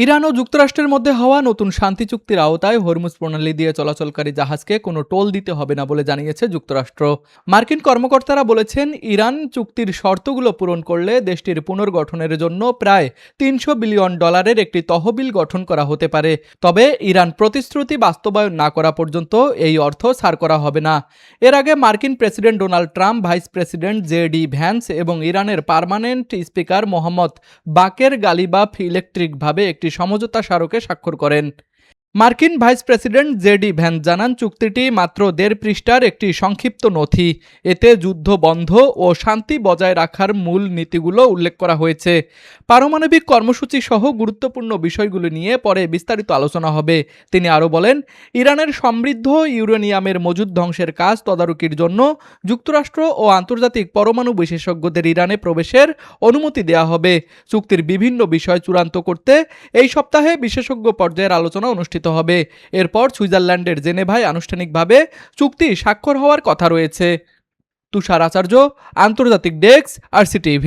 Iran ও যুক্তরাষ্ট্রের মধ্যে হওয়া নতুন শান্তি চুক্তির আওতায় হরমুজ প্রণালী দিয়ে চলাচলকারী জাহাজকে কোনো টোল দিতে হবে না বলে জানিয়েছে যুক্তরাষ্ট্র। মার্কিন কর্মকর্তারা বলেছেন, ইরান চুক্তির শর্তগুলো পূরণ করলে দেশটির পুনর্গঠনের জন্য প্রায় $300 বিলিয়ন একটি তহবিল গঠন করা হতে পারে। তবে ইরান প্রতিশ্রুতি বাস্তবায়ন না করা পর্যন্ত এই অর্থ ছাড় করা হবে না। এর আগে মার্কিন president Donald Trump, vice president J.D.. Vance এবং ইরানের পার্মানেন্ট স্পিকার মোহাম্মদ বাকের গালিবাফ ইলেকট্রিকভাবে একটি সমঝোতা স্মারকে স্বাক্ষর করেন। মার্কিন ভাইস প্রেসিডেন্ট জে.ডি. ভ্যান্স জানান, চুক্তিটি মাত্র 1.5 পৃষ্ঠার একটি সংক্ষিপ্ত নথি। এতে যুদ্ধ বন্ধ ও শান্তি বজায় রাখার মূল নীতিগুলো উল্লেখ করা হয়েছে। পারমাণবিক কর্মসূচি সহ গুরুত্বপূর্ণ বিষয়গুলো নিয়ে পরে বিস্তারিত আলোচনা হবে। তিনি আরও বলেন, ইরানের সমৃদ্ধ ইউরেনিয়ামের মজুদ ধ্বংসের কাজ তদারকির জন্য যুক্তরাষ্ট্র ও আন্তর্জাতিক পরমাণু বিশেষজ্ঞদের ইরানে প্রবেশের অনুমতি দেওয়া হবে। চুক্তির বিভিন্ন বিষয় চূড়ান্ত করতে এই সপ্তাহে বিশেষজ্ঞ পর্যায়ের আলোচনা অনুষ্ঠিত হবে। এরপর সুইজারল্যান্ডের জেনেভায় আনুষ্ঠানিকভাবে চুক্তি স্বাক্ষর হওয়ার কথা রয়েছে। তুষার আচার্য, আন্তর্জাতিক ডেস্ক, RCTV।